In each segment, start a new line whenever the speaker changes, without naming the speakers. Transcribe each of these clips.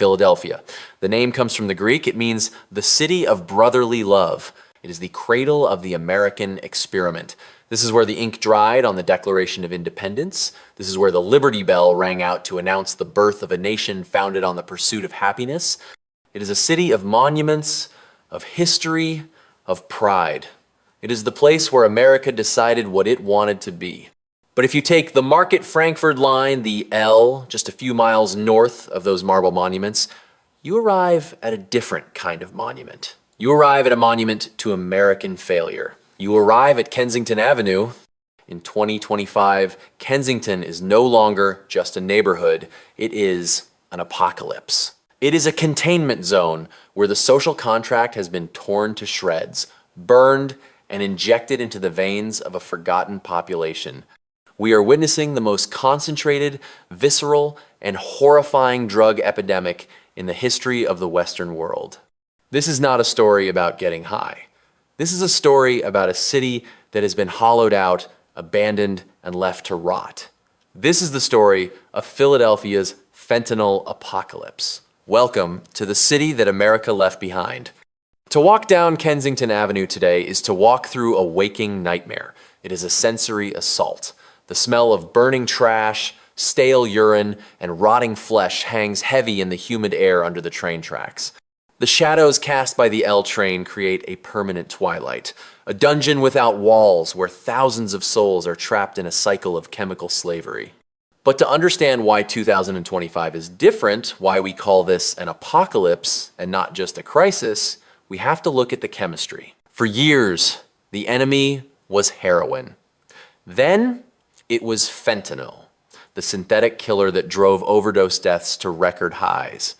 Philadelphia. The name comes from the Greek. It means the city of brotherly love. It is the cradle of the American experiment. This is where the ink dried on the Declaration of Independence. This is where the Liberty Bell rang out to announce the birth of a nation founded on the pursuit of happiness. It is a city of monuments, of history, of pride. It is the place where America decided what it wanted to be. But if you take the Market-Frankford line, the L, just a few miles north of those marble monuments, you arrive at a different kind of monument. You arrive at a monument to American failure. You arrive at Kensington Avenue. In 2025, Kensington is no longer just a neighborhood. It is an apocalypse. It is a containment zone where the social contract has been torn to shreds, burned, and injected into the veins of a forgotten population. We are witnessing the most concentrated, visceral, and horrifying drug epidemic in the history of the Western world. This is not a story about getting high. This is a story about a city that has been hollowed out, abandoned, and left to rot. This is the story of Philadelphia's fentanyl apocalypse. Welcome to the city that America left behind. To walk down Kensington Avenue today is to walk through a waking nightmare. It is a sensory assault. The smell of burning trash, stale urine, and rotting flesh hangs heavy in the humid air under the train tracks. The shadows cast by the L train create a permanent twilight, a dungeon without walls where thousands of souls are trapped in a cycle of chemical slavery. But to understand why 2025 is different, why we call this an apocalypse and not just a crisis, we have to look at the chemistry. For years, the enemy was heroin. Then it was fentanyl, the synthetic killer that drove overdose deaths to record highs.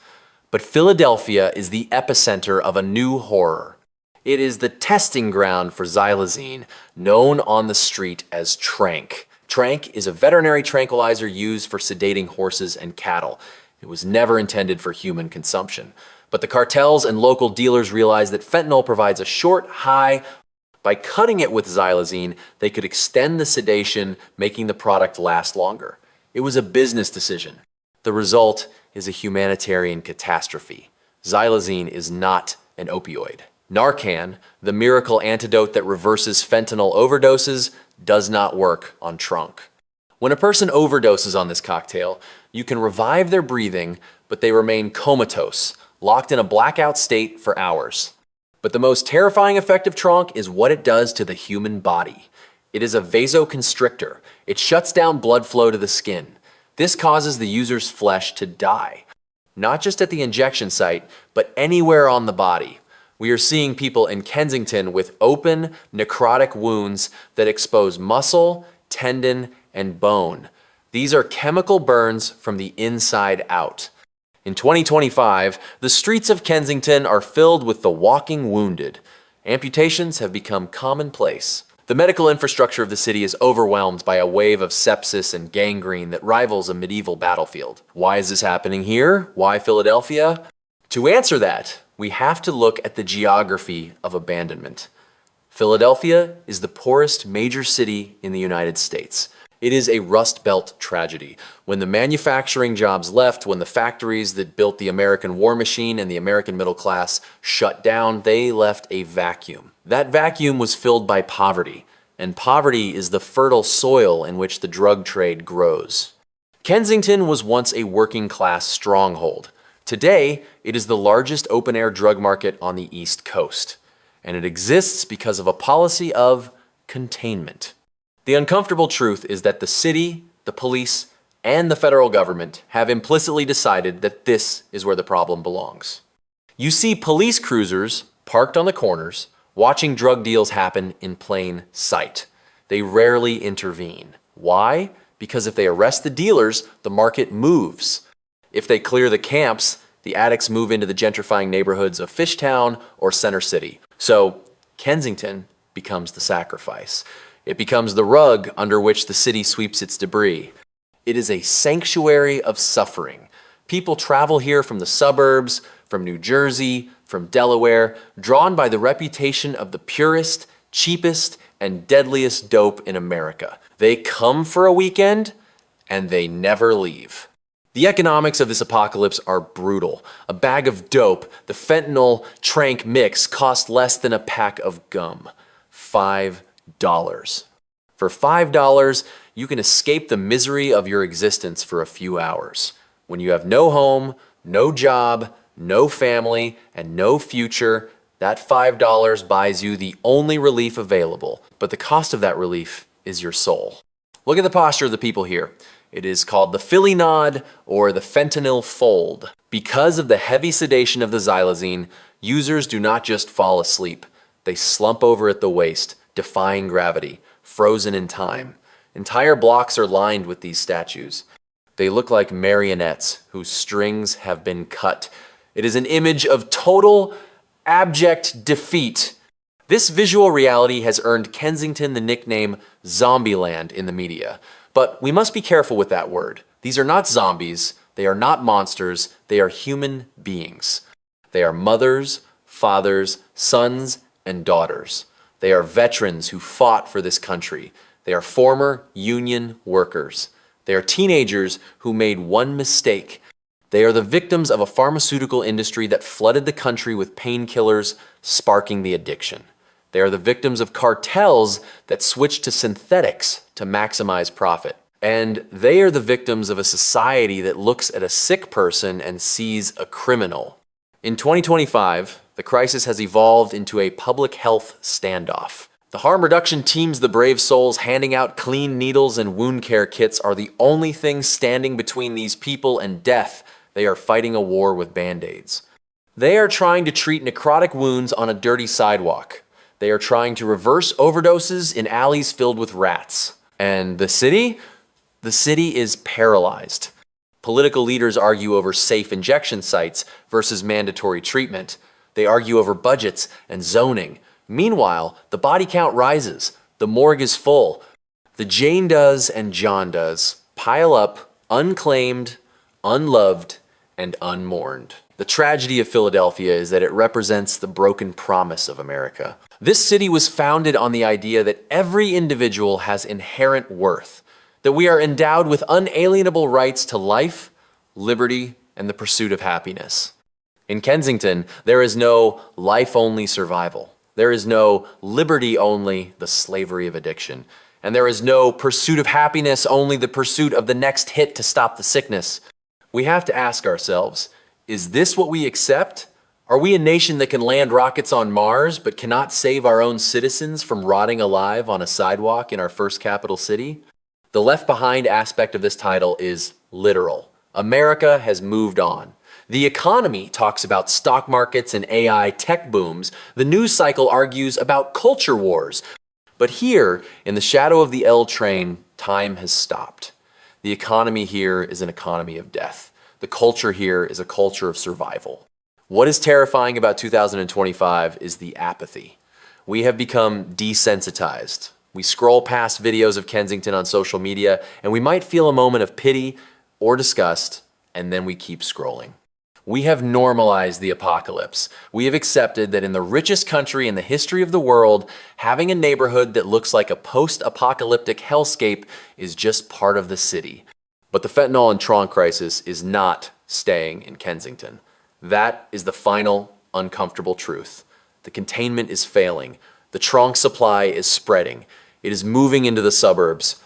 But Philadelphia is the epicenter of a new horror. It is the testing ground for xylazine, known on the street as tranq. Tranq is a veterinary tranquilizer used for sedating horses and cattle. It was never intended for human consumption. But the cartels and local dealers realized that fentanyl provides a short high. By cutting it with xylazine, they could extend the sedation, making the product last longer. It was a business decision. The result is a humanitarian catastrophe. Xylazine is not an opioid. Narcan, the miracle antidote that reverses fentanyl overdoses, does not work on trunk. When a person overdoses on this cocktail, you can revive their breathing, but they remain comatose, locked in a blackout state for hours. But the most terrifying effect of tranq is what it does to the human body. It is a vasoconstrictor. It shuts down blood flow to the skin. This causes the user's flesh to die, not just at the injection site, but anywhere on the body. We are seeing people in Kensington with open, necrotic wounds that expose muscle, tendon, and bone. These are chemical burns from the inside out. In 2025, the streets of Kensington are filled with the walking wounded. Amputations have become commonplace. The medical infrastructure of the city is overwhelmed by a wave of sepsis and gangrene that rivals a medieval battlefield. Why is this happening here? Why Philadelphia? To answer that, we have to look at the geography of abandonment. Philadelphia is the poorest major city in the United States. It is a Rust Belt tragedy. When the manufacturing jobs left, when the factories that built the American war machine and the American middle class shut down, they left a vacuum. That vacuum was filled by poverty, and poverty is the fertile soil in which the drug trade grows. Kensington was once a working class stronghold. Today, it is the largest open-air drug market on the East Coast, and it exists because of a policy of containment. The uncomfortable truth is that the city, the police, and the federal government have implicitly decided that this is where the problem belongs. You see police cruisers parked on the corners, watching drug deals happen in plain sight. They rarely intervene. Why? Because if they arrest the dealers, the market moves. If they clear the camps, the addicts move into the gentrifying neighborhoods of Fishtown or Center City. So Kensington becomes the sacrifice. It becomes the rug under which the city sweeps its debris. It is a sanctuary of suffering. People travel here from the suburbs, from New Jersey, from Delaware, drawn by the reputation of the purest, cheapest, and deadliest dope in America. They come for a weekend, and they never leave. The economics of this apocalypse are brutal. A bag of dope, the fentanyl trank mix, cost less than a pack of gum. $5. For $5, you can escape the misery of your existence for a few hours. When you have no home, no job, no family, and no future, that $5 buys you the only relief available. But the cost of that relief is your soul. Look at the posture of the people here. It is called the Philly nod or the fentanyl fold. Because of the heavy sedation of the xylazine, users do not just fall asleep. They slump over at the waist, defying gravity, frozen in time. Entire blocks are lined with these statues. They look like marionettes whose strings have been cut. It is an image of total, abject defeat. This visual reality has earned Kensington the nickname Zombieland in the media. But we must be careful with that word. These are not zombies, they are not monsters, they are human beings. They are mothers, fathers, sons, and daughters. They are veterans who fought for this country. They are former union workers. They are teenagers who made one mistake. They are the victims of a pharmaceutical industry that flooded the country with painkillers, sparking the addiction. They are the victims of cartels that switched to synthetics to maximize profit. And they are the victims of a society that looks at a sick person and sees a criminal. In 2025, the crisis has evolved into a public health standoff. The harm reduction teams, the brave souls handing out clean needles and wound care kits, are the only thing standing between these people and death. They are fighting a war with Band-Aids. They are trying to treat necrotic wounds on a dirty sidewalk. They are trying to reverse overdoses in alleys filled with rats. And the city? The city is paralyzed. Political leaders argue over safe injection sites versus mandatory treatment. They argue over budgets and zoning. Meanwhile, the body count rises. The morgue is full. The Jane does and John does pile up, unclaimed, unloved, and unmourned. The tragedy of Philadelphia is that it represents the broken promise of America. This city was founded on the idea that every individual has inherent worth, that we are endowed with unalienable rights to life, liberty, and the pursuit of happiness. In Kensington, there is no life-only survival. There is no liberty-only the slavery of addiction. And there is no pursuit of happiness, only the pursuit of the next hit to stop the sickness. We have to ask ourselves, is this what we accept? Are we a nation that can land rockets on Mars but cannot save our own citizens from rotting alive on a sidewalk in our first capital city? The left behind aspect of this title is literal. America has moved on. The economy talks about stock markets and AI tech booms. The news cycle argues about culture wars. But here, in the shadow of the L train, time has stopped. The economy here is an economy of death. The culture here is a culture of survival. What is terrifying about 2025 is the apathy. We have become desensitized. We scroll past videos of Kensington on social media, and we might feel a moment of pity or disgust, and then we keep scrolling. We have normalized the apocalypse. We have accepted that in the richest country in the history of the world, having a neighborhood that looks like a post-apocalyptic hellscape is just part of the city. But the fentanyl and Tron crisis is not staying in Kensington. That is the final, uncomfortable truth. The containment is failing. The Tron supply is spreading. It is moving into the suburbs.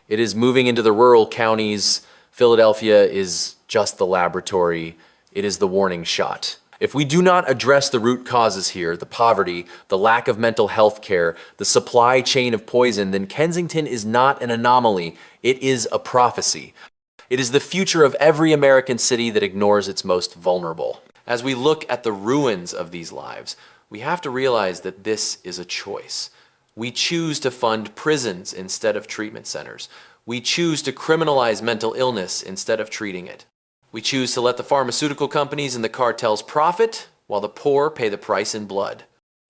It is moving into the rural counties. Philadelphia is just the laboratory. It is the warning shot. If we do not address the root causes here, the poverty, the lack of mental health care, the supply chain of poison, then Kensington is not an anomaly. It is a prophecy. It is the future of every American city that ignores its most vulnerable. As we look at the ruins of these lives, we have to realize that this is a choice. We choose to fund prisons instead of treatment centers. We choose to criminalize mental illness instead of treating it. We choose to let the pharmaceutical companies and the cartels profit while the poor pay the price in blood.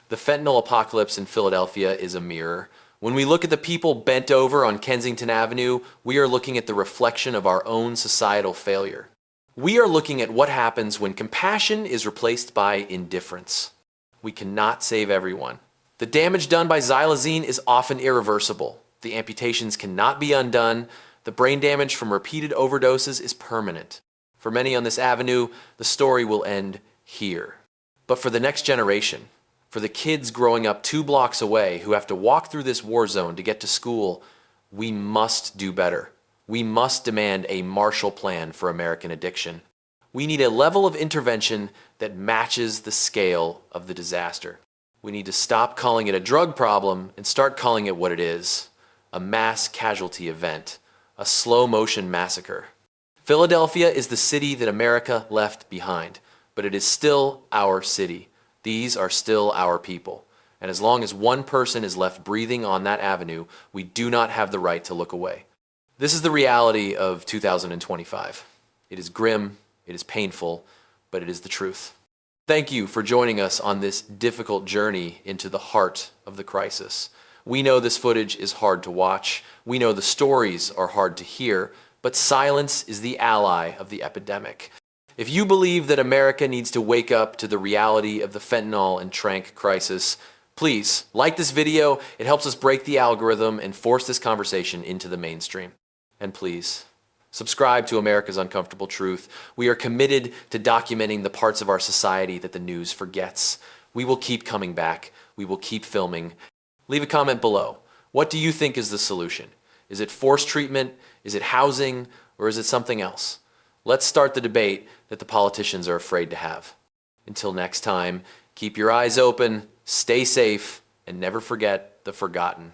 The fentanyl apocalypse in Philadelphia is a mirror. When we look at the people bent over on Kensington Avenue, we are looking at the reflection of our own societal failure. We are looking at what happens when compassion is replaced by indifference. We cannot save everyone. The damage done by xylazine is often irreversible. The amputations cannot be undone. The brain damage from repeated overdoses is permanent. For many on this avenue, the story will end here. But for the next generation, for the kids growing up 2 blocks away who have to walk through this war zone to get to school, we must do better. We must demand a Marshall Plan for American addiction. We need a level of intervention that matches the scale of the disaster. We need to stop calling it a drug problem and start calling it what it is: a mass casualty event, a slow-motion massacre. Philadelphia is the city that America left behind, but it is still our city. These are still our people. And as long as one person is left breathing on that avenue, we do not have the right to look away. This is the reality of 2025. It is grim, it is painful, but it is the truth. Thank you for joining us on this difficult journey into the heart of the crisis. We know this footage is hard to watch. We know the stories are hard to hear, but silence is the ally of the epidemic. If you believe that America needs to wake up to the reality of the fentanyl and tranq crisis, please like this video. It helps us break the algorithm and force this conversation into the mainstream. And please, subscribe to America's Uncomfortable Truth. We are committed to documenting the parts of our society that the news forgets. We will keep coming back. We will keep filming. Leave a comment below. What do you think is the solution? Is it forced treatment? Is it housing? Or is it something else? Let's start the debate that the politicians are afraid to have. Until next time, keep your eyes open, stay safe, and never forget the forgotten.